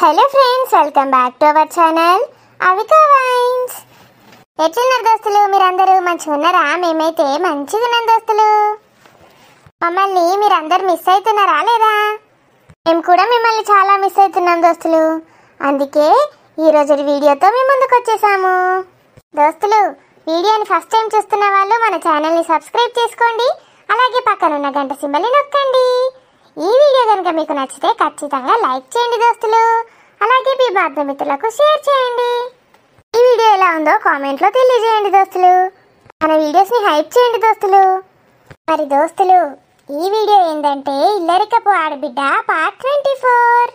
Hello friends, welcome back to our channel Avika wines. ఎట్లున్నారు దోస్తులు? మీరందరూ మంచిగా ఉన్నారా? మేమైతే మంచిగా ఉన్నాం దోస్తులు. మమ్మల్ని మీరందరూ మిస్ అవుతున్నారా లేదా? మేము కూడా మిమ్మల్ని చాలా మిస్ అవుతున్నాం దోస్తులు. అందుకే ఈరోజు వీడియోతో మీ ముందుకు వచ్చేసాము దోస్తులు. వీడియోని ఫస్ట్ టైం చూస్తున్న వాళ్ళు మన ఛానల్ని సబ్స్క్రైబ్ చేసుకోండి, అలాగే పక్కన ఉన్న గంట సింబల్ని నొక్కండి. ఈ వీడియో కనుక మీకు నచ్చితే ఖచ్చితంగా లైక్ చేయండి దోస్తులు, అలాగే మీ బంధుమిత్రులకు షేర్ చేయండి. ఈ వీడియో ఎలా ఉందో కామెంట్లో తెలియజేయండి దోస్తులు. మన వీడియోస్ని హైప్ చేయండి దోస్తులు. మరి దోస్తులు, ఈ వీడియో ఏంటంటే ఇల్లరికపు ఆడబిడ్డ పార్ట్ 24.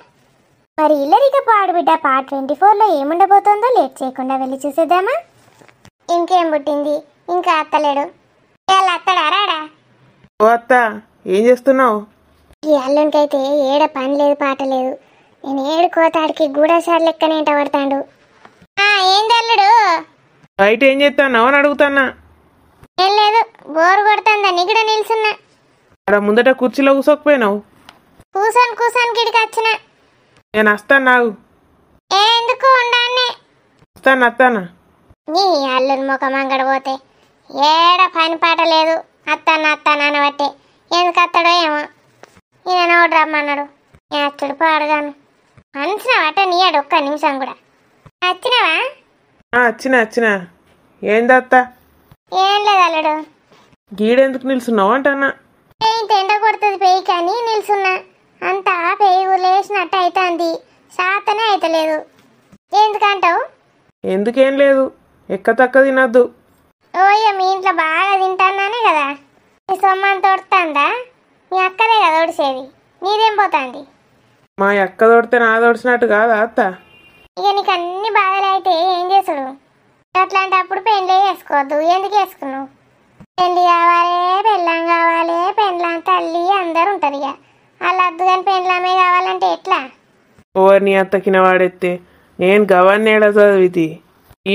మరి ఇల్లరికపు ఆడబిడ్డ పార్ట్ 24లో ఏముండబోతుందో లేట్ చేయకుండా వెళ్ళి చూసేద్దామా? ఇంకేం పుట్టింది, ఇంకా అత్తలేడు. వాళ్ళ అత్తడా రాడా? ఓ అత్త, ఏం చేస్తున్నావు? ఈ అల్లునికైతే ఏడ పని లేదు పాట లేదు. నేను ఏడు కోతాడికి గూడాసారి లెక్కనే ఇంట పడతాడు. ఏంది అల్లుడు? బయట ఏం చేస్తున్నావు అని అడుగుతాన్నా. ఏం లేదు, బోరు కొడుతుందా నిగడ నిల్చున్నా. అక్కడ ముందట కుర్చీలో కూసోకపోయినావు? కూసోని గిడికి వచ్చిన. నేను వస్తాను, నాకు ఎందుకు ఉండాన్నే. వస్తానా. నీ అల్లుని ముఖం అంగడిపోతే ఏడ పని పాట లేదు. అత్తాను అనబట్టే ఎందుకు అత్తడో ఏమో. ఈయన నోడు రమ్మన్నాడు, నేను అచ్చుడు పాడుగాను. అంచినావట నీ అడు ఒక్క నిమిషం కూడా. వచ్చినావా? వచ్చినా. ఏంది అత్త? ఏం లేదు అల్లుడు. గీడెందుకు నిల్చున్నావు అంటన్నా. ఇంత ఎండ కొడుతుంది పెయ్యి కానీ నిల్చున్నా. అంతా పెయ్యి లేచినట్టు అవుతుంది, శాతనే అయితలేదు. ఎందుకంటావు? ఎందుకేం లేదు, ఎక్క తక్క తినద్దు. ఓయ్య, మీ ఇంట్లో బాగా తింటానే కదా. నీ సొమ్మని తోడుతుందా? మీ అక్కదే కదా ఒడిసేది, నీదేం పోతుంది? మా ఎక్క తోడితే నా తోడిచినట్టు కాదా అత్త? ఇక నీకు అన్ని బాధలు అయితే ఏం చేసుడు? అట్లాంటప్పుడు పెండ్లే వేసుకోవద్దు. ఎందుకు వేసుకున్నావు? పెండ్లి కావాలి, పెళ్ళాం కావాలి, పెండ్లాం తల్లి అందరు ఉంటారు. ఇక వాళ్ళు అద్దు కానీ పెండ్లామే కావాలంటే ఎట్లా? ఓవర్ని అత్తకిన వాడెత్తే నేను గవర్ని ఏడ చదివితి.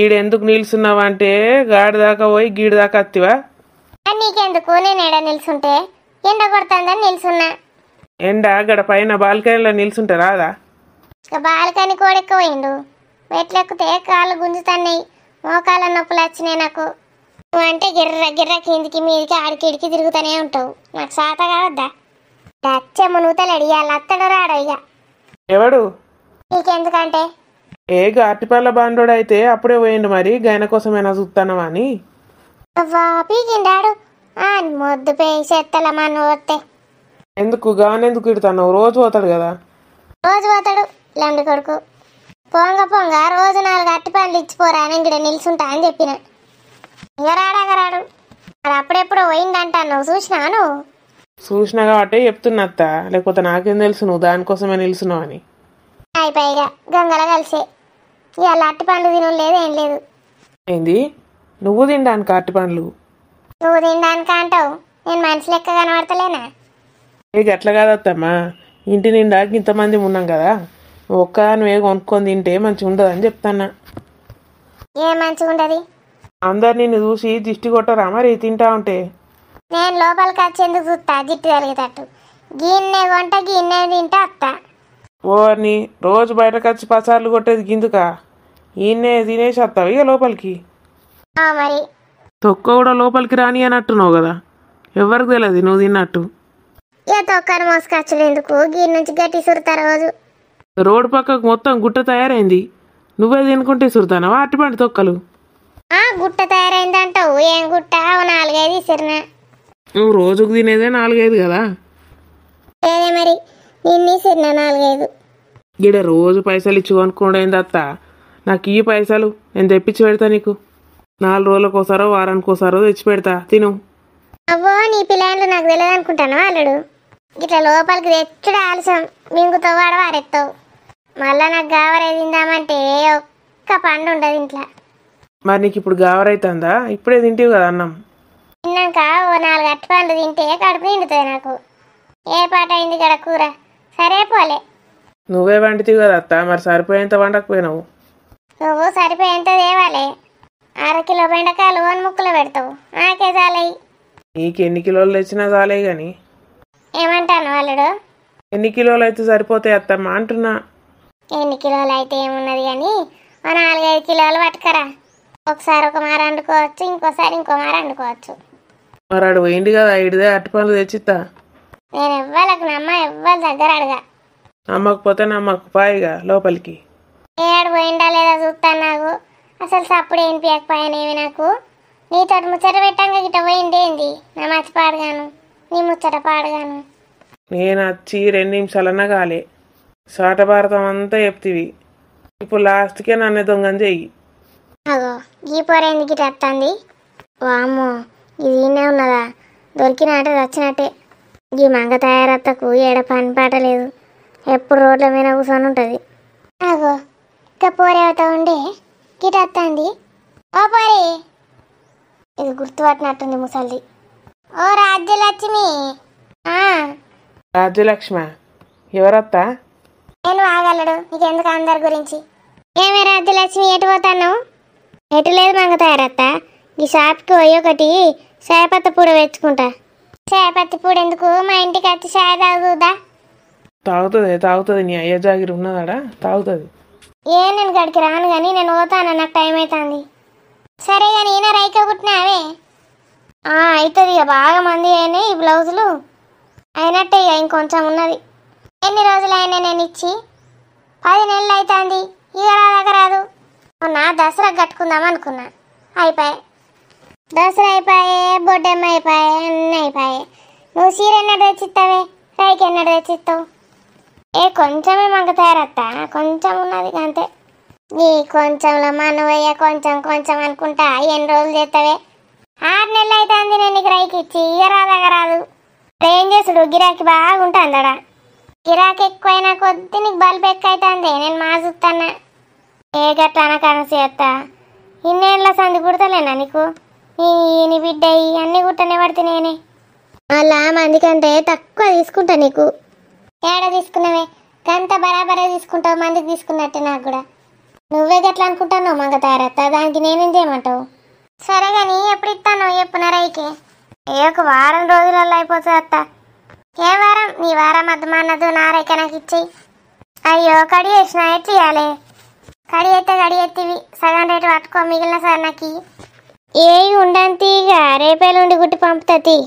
ఈడెందుకు నిల్చున్నావా అంటే గాడి దాకా పోయి గీడి దాకా అత్తివా? నీకెందుకు? నేను ఏడ నిల్చుంటే ఎండ కొడుతుందని నిల్చున్నా. ఎండ గడ పైన బాల్కనీలో నిల్చుంటే రాదా? ఇక బాల్కని కోడెక్కుపోయిండు. మెట్లెక్కితే కాళ్ళు గుంజుతున్నాయి, మోకాళ్ళ నొప్పులు వచ్చినాయి నాకు. నువ్వంటే గిర్ర కిందికి మీదికి ఆడికిడికి తిరుగుతూనే ఉంటావు. నాకు సాత కావద్దా? అచ్చమ్మ నూతలు అడిగాలి, అత్తడు రాడు. ఇక ఎవడు? నీకెందుకంటే ఏ అరటిపళ్ళ బాండోడు అయితే అప్పుడే పోయిండు. మరి గైన కోసమైనా చూస్తానవా అని. అవ్వా పీకిండాడు. మొద్దు పేయి చెత్తలమ్మా నువ్వు వస్తే. ఎందుకు గానెందుకు ఇడుతాను? రోజు పోతాడు కదా. రోజు పోతాడు లండి కొడుకు. పొంగ రోజు 4 అట్టి పండ్లు ఇచ్చిపోరా అని ఇక్కడ నిల్చుంటా అని చెప్పిన. ఇక రాడు. మరి అప్పుడెప్పుడు పోయిందంటాను, నువ్వు చూసినాను? చూసినా కాబట్టి చెప్తున్నా అత్త, లేకపోతే నాకేం తెలుసు నువ్వు దానికోసమే నిల్చున్నావు అని. అయిపోయిగా గంగల కలిసే ఇవాళ అట్టి పండ్లు తిన లేదు, ఏం లేదు. ఏంది నువ్వు తినడానికి అరటి పండ్లు? నువ్వు తినడానికి అంటావు, నేను మనిషి లెక్క కనబడతలేనా? ఏ గట్ల కాదత్తమ్మా, ఇంటి నిండా ఇంతమంది ఉన్నాం కదా, నువ్వు ఒక్కదానివే కొనుక్కొని తింటే మంచిగా ఉండదు అని చెప్తాన్నా. ఏం మంచిగా ఉండదు? అందరు నిన్ను చూసి దిష్టి కొట్టరా మరి తింటా ఉంటే? నేను లోపలికి వచ్చేందుకు చూస్తా జిట్టు కలిగేటట్టు. గిన్నె కొంట గిన్నె తింటా అత్త. ఓర్ని రోజు బయటకు వచ్చి పసార్లు కొట్టేది గిందుకా? ఈయన్నే తినేసి వస్తావు ఇక లోపలికి. మరి తొక్క కూడా లోపలికి రాని అన్నట్టున్నావు కదా, ఎవరికి తెలియదు నువ్వు తిన్నట్టు. ఇక తొక్కను మోసుకొచ్చుడు ఎందుకు? గిన్నె నుంచి గట్టి సురుతా రోజు. రోడ్డు పక్కకు మొత్తం గుట్ట తయారైంది, నువ్వే తినుకుంటే సురుతానవా అరటిపండు తొక్కలు? గుట్ట తయారైందంటావు? ఏం గుట్ట? 4-5 ఇసిరినా. నువ్వు రోజుకు తినేదే 4-5 కదా. ఏదే మరి నిన్ను ఇసిరినా 4-5. గిడ రోజు పైసలు ఇచ్చి కొనుక్కోండి అత్త. నాకు ఈ పైసలు నేను తెప్పించి పెడతా నీకు. 4 రోజులకోసారో వారానికోసారో తెచ్చి పెడతా, తిను. అవ్వో, నీ పిల్లలు నాకు తెలియదు అనుకుంటాను వాళ్ళడు. ఇట్లా లోపలికి తెచ్చుడు ఆలస్యం, మింగుతో వారెత్తావు. మళ్ళా నాకు గావరే తిందామంటే ఒక్క పండు ఉండదు ఇంట్లో. మరి నీకు ఇప్పుడు గావరైతుందా? ఇప్పుడే తింటివి కదా అన్నం. తిన్నాక 4 అట్టి పండ్లు తింటే కడుపు నిండుతుంది నాకు. ఏ పాట అయింది ఇక్కడ కూర? సరే పోలే. నువ్వే వండితివి కదా అత్త, మరి సరిపోయేంత వండకపోయినావు. నువ్వు సరిపోయేంత తేవాలి. 1/2 కిలో బెండకాయలు 1 ముక్కలు పెడతావు, నాకే చాలయి. నీకు ఎన్ని కిలోలు తెచ్చినా చాలే గాని. ఏమంటాను వాళ్ళడు? ఎన్ని కిలోలు అయితే సరిపోతాయి అత్తమ్మ అంటున్నా. ఎన్ని కిలోలు అయితే ఏమున్నది కానీ ఓ 4-5 కిలోలు పట్టుకరా. ఒకసారి ఒక మార వండుకోవచ్చు, ఇంకోసారి ఇంకో మార వండుకోవచ్చు. మరి ఆడు పోయింది కదా ఇడిదే అరటిపండ్లు తెచ్చిత్తా. నేను ఎవ్వరికి నమ్మ, ఎవ్వరి దగ్గర అడగా. నమ్మకపోతే నమ్మకు పాయిగా లోపలికి. ఏడు పోయిండా లేదా చూస్తాను. నాకు అసలు సప్పుడు ఏం పీయకపోయానేవి. నాకు నీతో ముచ్చట పెట్టాక గిట్ట పోయిండేంది నా మర్చి పాడుగాను, నీ ముచ్చట పాడుగాను. నేను వచ్చి 2 నిమిషాలన్నా కాలే, సాట భారతం అంతా చెప్తివి. ఇప్పుడు లాస్ట్కే నన్ను దొంగని చెయ్యి. అగో గీ పొరేంది గిట్ట వస్తుంది. వామ్మో ఇది ఈయనే ఉన్నదా, దొరికినట్టే వచ్చినట్టే. ఈ మంగ తయారత్తకు ఏడ పని పాట లేదు, ఎప్పుడు రోడ్ల మీద కూర్చొని ఉంటుంది. అగో ఇక పోరేవత ఉండే గిట వస్తుంది. ఓ పోరి, ఇది గుర్తుపట్టినట్టుంది ముసలిది. ఓ రాజ్యలక్ష్మి. రాజ్యలక్ష్మ ఎవరత్తా? నేను ఆగలడు, నీకెందుకు అందరి గురించి. ఏమే రాజ్యలక్ష్మి ఎటు పోతాను? ఎటు లేదు మంగ తయారత్త, ఈ షాప్కి పోయి ఒకటి చాయపత్తి పూడ తెచ్చుకుంటా. చాయపత్తి పూడ ఎందుకు, మా ఇంటికి వచ్చి చాయ్ తాగుదా? తాగుతుంది నీ అయ్య జాగిరి ఉన్నదాడా, తాగుతుంది. నేను గడికి రాను కానీ నేను పోతాను, నాకు టైం అవుతుంది. సరే కానీ ఈయన రైక కుట్టినావే? అవుతుంది ఇక, బాగా మంది అయినాయి ఈ బ్లౌజులు. అయినట్టే ఇక ఇంకొంచెం ఉన్నది. ఎన్ని రోజులు అయినా నేను ఇచ్చి? 10 నెలలు అవుతుంది. ఇక రాదాక రాదు. మొన్న దసరా కట్టుకుందాం అనుకున్నా, అయిపోయాయి. దసరా అయిపోయాయి, బొడ్డమ్మ అయిపోయాయి, అన్నీ అయిపోయాయి. నువ్వు చీర ఎన్నడు తెచ్చిస్తావే, రైకి ఎన్నడు తెచ్చిస్తావు? కొంచెమే మంగ తయారత్తా, కొంచెం ఉన్నది అంతే. నీ కొంచెంలో మనవయ్య కొంచెం కొంచెం అనుకుంటా ఎన్ని రోజులు చేస్తావే? 6 నెలలు అవుతుంది నేను నీకు రైకి ఇచ్చి, ఇక రాదాక రాదు. ఏం చేసుడు, గిరాకీ బాగుంటుందడా. గిరాకీ ఎక్కువైనా కొద్ది నీకు బల్బు ఎక్కువ అవుతుంది. నేను మా చూస్తానా ఏ గట్ల అనకాన చేస్తా. ఇన్నేళ్ళ సంది కుడతలేనా నీకు? నీ బిడ్డ అన్నీ కుట్టనే పడితే నేనే అలా మందికంటే తక్కువ తీసుకుంటా. నీకు ఏడ తీసుకున్నావే, గంత బరాబరే తీసుకుంటావు, మందికి తీసుకున్నట్టే. నాకు కూడా నువ్వే గట్లా అనుకుంటాను మంగ తయారత్తా, దానికి నేనేం చేయమంటావు? సరే కానీ ఎప్పుడు ఇస్తాను చెప్పున రైకి? ఒక వారం రోజులలో అయిపోతుంది అత్త. ఏ వారం? నీ వారం అద్దమన్నదు, నా రైక నాకు ఇచ్చేయి. అయ్యో కడి వేసిన ఎట్లు ఇవ్వాలి? కడి అయితే కడి ఎత్తివి, సగం రేటు పట్టుకో, మిగిలిన సార్ నాకు ఏ ఉండంతి. ఇక రేపేలుండి గుట్టి పంపుతుంది.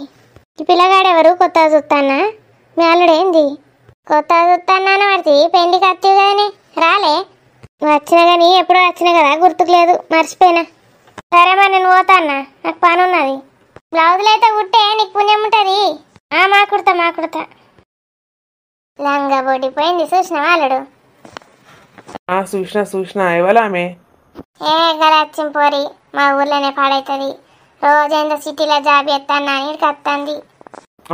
ఈ పిల్లగాడెవరు? కొత్తగా చూస్తానా? మీ అల్లుడేంది? కొత్తగా చూస్తానా పడితే పెళ్లికి వస్తావు కదనే, రాలే? వచ్చినా కానీ ఎప్పుడో వచ్చినా కదా, గుర్తుకు లేదు, మర్చిపోయినా. సరే మరి నేను పోతానా, నాకు పని ఉన్నది. బ్లౌజులు అయితే కుట్టే, నీకు పుణ్యం ఉంటుంది. మా కుడతా. లంగా బొడిపోయింది, చూసినావా అల్లుడు? చూసినా ఎవలామే? గలచ్చిం పోరి, మా ఊర్లోనే పాడవుతుంది. రోజేందో సిటీలో జాబ్ ఎత్తాను అని కత్తంది.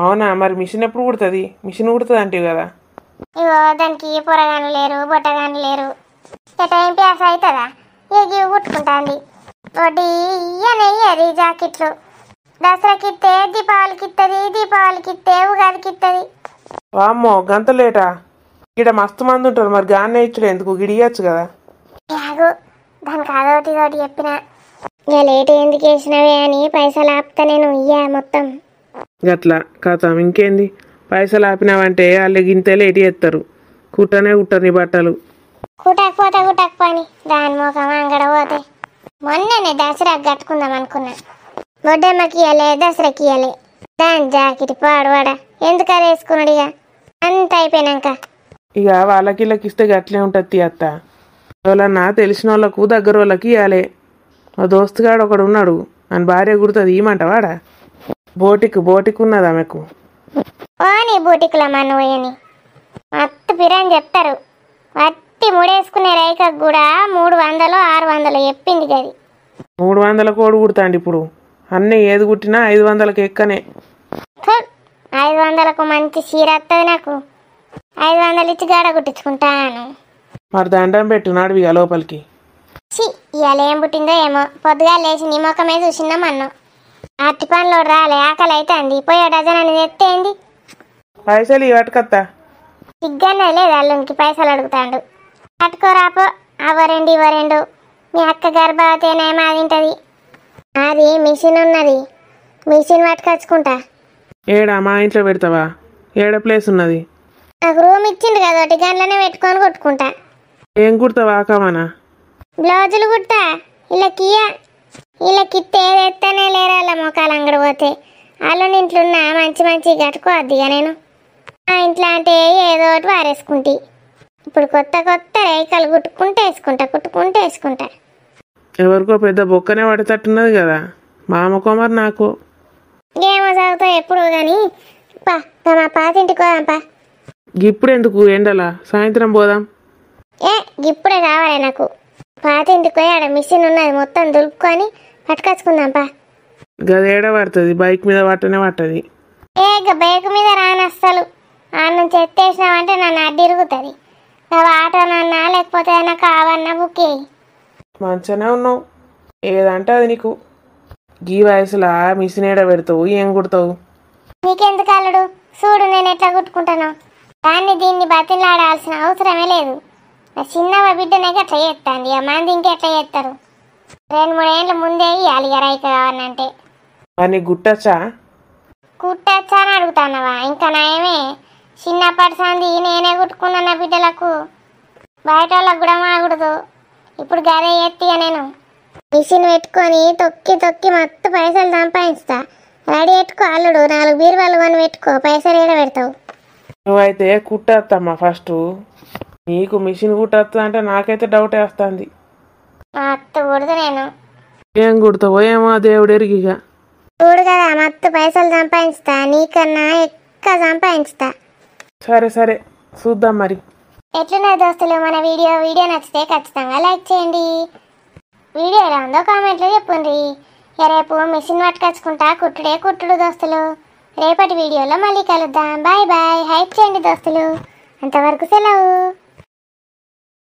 అవునా? మరి మిషన్ ఎప్పుడు కుడుతుంది? మిషన్ కుడుతుంది అంటే కదా. ఇగో దానికి పొరగాను లేరు, బొట్టగాను లేరు. టైం పాస్ అవుతుందా? ఇవి కుట్టుకుంటుంది. వడ్డీ ఇయ్యనయ్యది జాకెట్లు. దసరాకి ఇస్తే దీపావళికి ఇస్తుంది, దీపావళికి ఇస్తే ఉగాదికి ఇస్తుంది. వామ్మో గంత లేటా? ఇక్కడ మస్తు మంది ఉంటారు, మరి గానే ఇచ్చుడు ఎందుకు, గిడియచ్చు కదా. యాగు దానికి అదోటి తోటి చెప్పిన, ఇక లేట్ ఎందుకు వేసినవే అని పైసలు ఆపుతా నేను. ఇయ్యా మొత్తం గట్లా కథం. ఇంకేంది, పైసలు ఆపినావంటే వాళ్ళు గింతే లేట్ చేస్తారు, కుట్టనే కుట్టరు నీ బట్టలు. కుట్టకపోని దాని ముఖం అంగడ పోతే. మొన్ననే దసరాకి కట్టుకుందాం అనుకున్నా, బొడ్డమ్మకి ఇయ్యాలి, దసరాకి ఇయ్యాలి. దాని జాకెట్ పాడువాడా, ఎందుకు అది వేసుకున్నాడు? ఇక అంత అయిపోయినాక ఇక వాళ్ళకి వీళ్ళకి ఇస్తే గట్లే ఉంటుంది అత్త. ఎవరన్నా తెలిసిన వాళ్ళకు దగ్గర వాళ్ళకి ఇవ్వాలి. మా దోస్తుగాడు ఒకడు ఉన్నాడు, అని భార్య కుడుతుంది, ఇవ్వమంటావాడా? బోటికి ఉన్నది ఆమెకు. ఓ నీ బూటికుల మనవయ్యని మత్తు పిరని చెప్తారు. వట్టి ముడేసుకునే రైకకు కూడా 300-600 చెప్పింది గది. 300 కోడి కుడతాండి ఇప్పుడు. అన్నీ ఏది కుట్టినా 500కి ఎక్కనే. 500కు మంచి చీర వస్తుంది నాకు. 500 ఇచ్చి గాడ కుట్టించుకుంటాను. మరి దండం పెట్టు, నడివిగా లోపలికి. ఇవాళ ఏం పుట్టిందో ఏమో, పొద్దుగా లేచి నీ ముఖమే చూసినాం అన్నాం. అట్టి పనిలో రాలే, ఆకలి అయితే అంది. పోయే డజన్ అని తెత్తేంది? పైసలు ఇవ్వట్టుకత్తా. సిగ్గానే లేదు అల్లునికి పైసలు అడుగుతాడు. పట్టుకోరాపో, ఇవ్వరెండు. మీ అక్క గర్భవతేనేమో అది తింటది. అది మిషన్ ఉన్నది, మిషన్ పట్టుకొచ్చుకుంటా. ఏడా మా ఇంట్లో పెడతావా? ఏడ ప్లేస్ ఉన్నది? నాకు రూమ్ ఇచ్చిండు కదా, ఒకటి గంటలోనే పెట్టుకొని కొట్టుకుంటా. ఏం కుడతావా కామనా? బ్లౌజులు కుట్టా. వీళ్ళకిత్తే ఏదెత్తనే లేరు వాళ్ళ మొక్కలు అంగడి పోతే. వాళ్ళని ఇంట్లో ఉన్న మంచి మంచి కట్టుకోవద్దిగా నేను. ఆ ఇంట్లో అంటే ఏదో ఒకటి వారేసుకుంటి. ఇప్పుడు కొత్త కొత్త రేఖలు కుట్టుకుంటే వేసుకుంటా. ఎవరికో పెద్ద బొక్కనే పడేటట్టున్నది కదా, మా అమ్మకోమరి నాకు. ఏమో చదువుతావు ఎప్పుడు కానీ పా మా పాతింటికి పోదాంపా. ఇప్పుడు ఎందుకు ఎండలా, సాయంత్రం పోదాం. ఇప్పుడే కావాలి నాకు. పాతింటికి పోయి ఆడ మిషన్ ఉన్నది, మొత్తం దులుపుకొని పట్టుకొచ్చుకుందాంపా. గది ఏడ పడుతుంది, బైక్ మీద పట్టనే. బైక్ మీద రాను అస్సలు. ఆడ నుంచి ఎత్తేసినావంటే నన్ను అడ్డిరుగుతుంది. ఆటోనన్నా లేకపోతే ఏదైనా కావన్నా బుక్ చేయి. మంచిగానే ఉన్నావు, ఏదంటే అది నీకు. గీ వయసులో మిషన్ ఏడ పెడతావు, ఏం కుడతావు? నీకెందుకు అల్లుడు, చూడు నేను ఎట్లా కుట్టుకుంటాను. దీన్ని బతిలాడాల్సిన అవసరమే లేదు. చిన్న బిడ్డనే అట్లా చేస్తాంది, మంది ఇంకెట్లా చేస్తారు? 2-3 ఏళ్ళ ముందే ఇవ్వాలి రైక కావాలంటే. అని కుట్టచ్చా అని అడుగుతానవా? ఇంకా నయమే, చిన్నప్పటి సంది నేనే కుట్టుకున్నా నా బిడ్డలకు. బయట వాళ్ళకు కూడా మాకూడదు. ఇప్పుడు గదే ఎత్తిగా నేను మిషన్ పెట్టుకొని తొక్కి మత్తు పైసలు సంపాదిస్తా. రెడీ పెట్టుకో అల్లుడు, 4 బీరువాలు కొని పెట్టుకో, పైసలు ఏడ పెడతావు? నువ్వైతే కుట్టేస్తామ్మా ఫస్ట్. నీకు మిషన్ కుట్టేస్తా అంటే నాకైతే డౌట్ వేస్తుంది. మత్తు కుడదు నేను. ఏం కుడతావో ఏమో దేవుడు ఎరిగిగా. చూడు కదా, మత్తు పైసలు సంపాదిస్తా, నీకన్నా ఎక్కువ సంపాదిస్తా. సరే చూద్దాం మరి. ఎట్లున్నారు దోస్తులు మన వీడియో నచ్చితే ఖచ్చితంగా లైక్ చేయండి. వీడియో ఎలా ఉందో కామెంట్లో చెప్పండి. రేపు మిషన్ పట్టుకొచ్చుకుంటా, కుట్టుడు దోస్తులు. రేపటి వీడియోలో మళ్ళీ కలుద్దాం. బాయ్ హైప్ చేయండి దోస్తులు. అంతవరకు సెలవు.